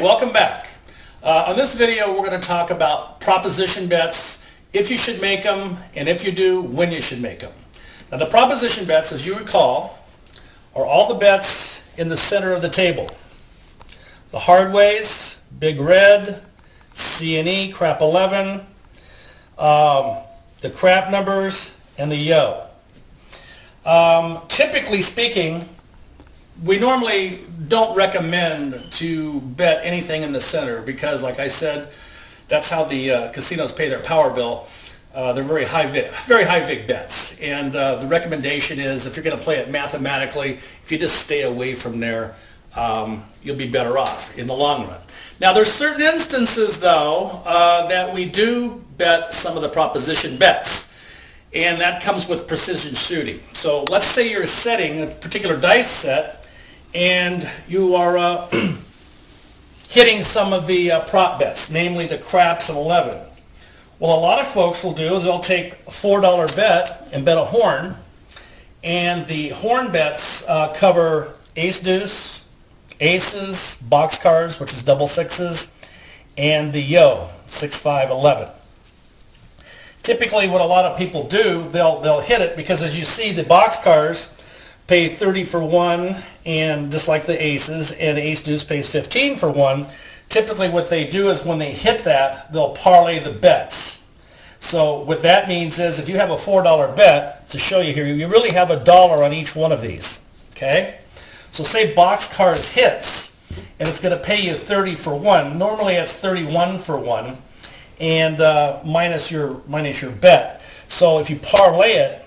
welcome back. On this video we're going to talk about proposition bets, if you should make them, and if you do, when you should make them. Now the proposition bets, as you recall, are all the bets in the center of the table. The hardways, Big Red, C&E, Crap 11, the crap numbers, and the yo. Typically speaking, we normally don't recommend to bet anything in the center because, like I said, that's how the casinos pay their power bill. They're very high vig bets, and the recommendation is, if you're going to play it mathematically, if you just stay away from there, you'll be better off in the long run. Now, there's certain instances, though, that we do bet some of the proposition bets, and that comes with precision shooting. So let's say you're setting a particular dice set, and you are hitting some of the prop bets, namely the craps and 11. Well, a lot of folks will do is they'll take a $4 bet and bet a horn, and the horn bets cover ace-deuce, aces, boxcars, which is double sixes, and the yo, 6, 5, 11. Typically what a lot of people do, they'll hit it because, as you see, the boxcars pay 30 for one, and just like the aces, and ace-deuce pays 15 for one. Typically what they do is when they hit that, they'll parlay the bets. So what that means is, if you have a $4 bet, to show you here, you really have $1 on each one of these, okay? So say boxcars hits, and it's going to pay you 30 for one. Normally it's 31 for one, and minus your bet. So if you parlay it,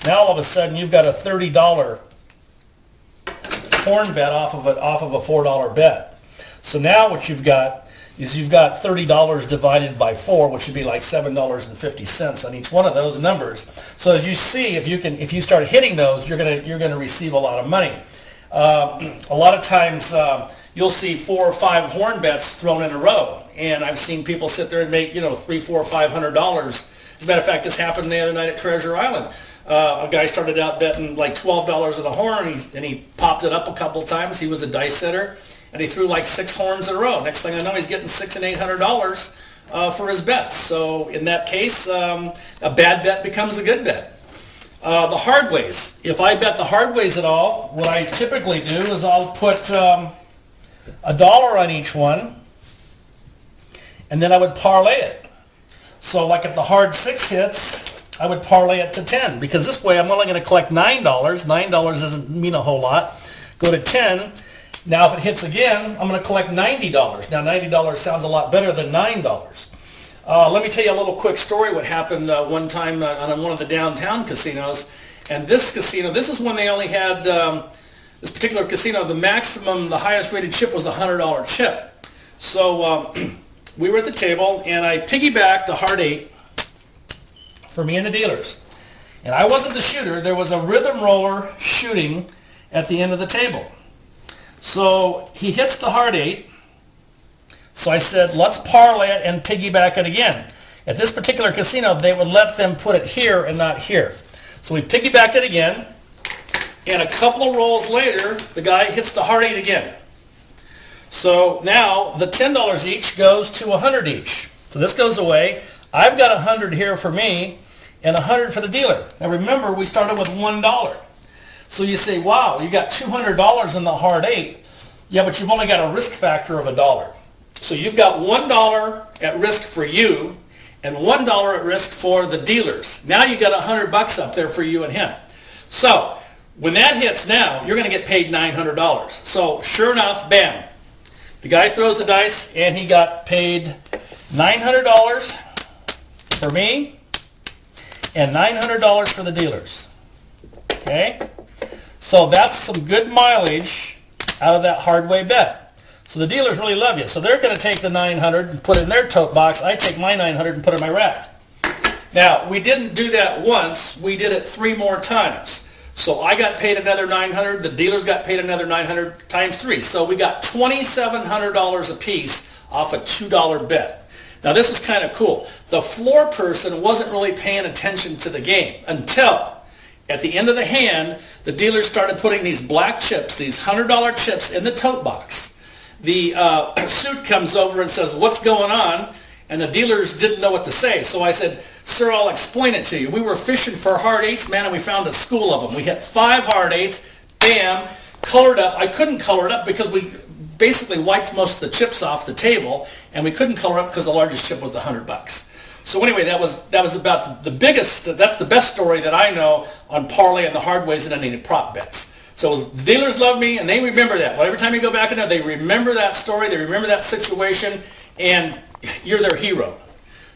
now all of a sudden you've got a $30 horn bet off of a $4 bet. So now what you've got is you've got $30 divided by 4, which would be like $7.50 on each one of those numbers. So as you see, if you start hitting those, you're gonna receive a lot of money. A lot of times you'll see 4 or 5 horn bets thrown in a row, and I've seen people sit there and make $300, $400, $500. As a matter of fact, this happened the other night at Treasure Island. A guy started out betting like $12 at a horn, and he popped it up a couple times. He was a dice setter, and he threw like 6 horns in a row. Next thing I know, he's getting $600 and $800 for his bets. So in that case, a bad bet becomes a good bet. The hard ways. If I bet the hard ways at all, what I typically do is I'll put $1 on each one, and then I would parlay it. So like if the hard 6 hits, I would parlay it to 10, because this way I'm only going to collect $9. $9 doesn't mean a whole lot. Go to 10. Now if it hits again, I'm going to collect $90. Now $90 sounds a lot better than $9. Let me tell you a little quick story what happened one time on one of the downtown casinos. And this casino, this is when they only had, this particular casino, the highest rated chip was a $100 chip. So we were at the table, and I piggybacked a hard 8 for me and the dealers. And I wasn't the shooter. There was a rhythm roller shooting at the end of the table. So he hits the hard 8. So I said, let's parlay it and piggyback it again. At this particular casino, they would let them put it here and not here. So we piggybacked it again, and a couple of rolls later, the guy hits the hard 8 again. So now the $10 each goes to $100 each. So this goes away. I've got $100 here for me and $100 for the dealer. Now remember, we started with $1. So you say, wow, you got $200 in the hard 8. Yeah, but you've only got a risk factor of $1. So you've got $1 at risk for you and $1 at risk for the dealers. Now you got $100 up there for you and him. So when that hits now, you're going to get paid $900. So sure enough, bam. The guy throws the dice, and he got paid $900 for me and $900 for the dealers. Okay? So that's some good mileage out of that hard way bet. So the dealers really love you. So they're going to take the $900 and put it in their tote box. I take my $900 and put it in my rack. Now, we didn't do that once. We did it 3 more times. So I got paid another $900. The dealers got paid another $900 times 3. So we got $2,700 a piece off a $2 bet. Now this is kind of cool. The floor person wasn't really paying attention to the game until at the end of the hand, the dealers started putting these black chips, these $100 chips in the tote box. the suit comes over and says, "What's going on?" And the dealers didn't know what to say. So I said, "Sir, I'll explain it to you. We were fishing for hard eights, man, and we found a school of them. We hit 5 hard eights, bam, colored up. I couldn't color it up because we basically wiped most of the chips off the table, and we couldn't color up because the largest chip was $100. So anyway, that was about the biggest, that's the best story that I know on parlay and the hard ways and any prop bets. So the dealers love me, and they remember that. Well, every time you go back in there, they remember that story, they remember that situation, and you're their hero.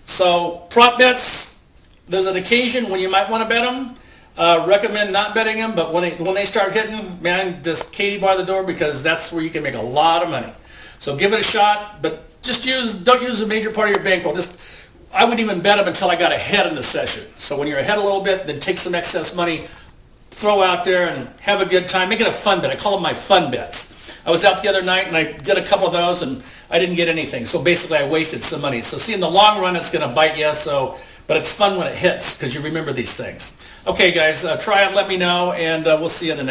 So prop bets, there's an occasion when you might want to bet them. Recommend not betting them, but when they start hitting, man, just Katie bar the door, because that's where you can make a lot of money. So give it a shot, but just don't use a major part of your bankroll. I wouldn't even bet them until I got ahead in the session. So when you're ahead a little bit, then take some excess money, throw out there, and have a good time. Make it a fun bet. I call them my fun bets. I was out the other night, and I did a couple of those, and I didn't get anything. So basically, I wasted some money. So see, in the long run, it's going to bite you. But it's fun when it hits, because you remember these things. Okay, guys, try it. Let me know, and we'll see you in the next.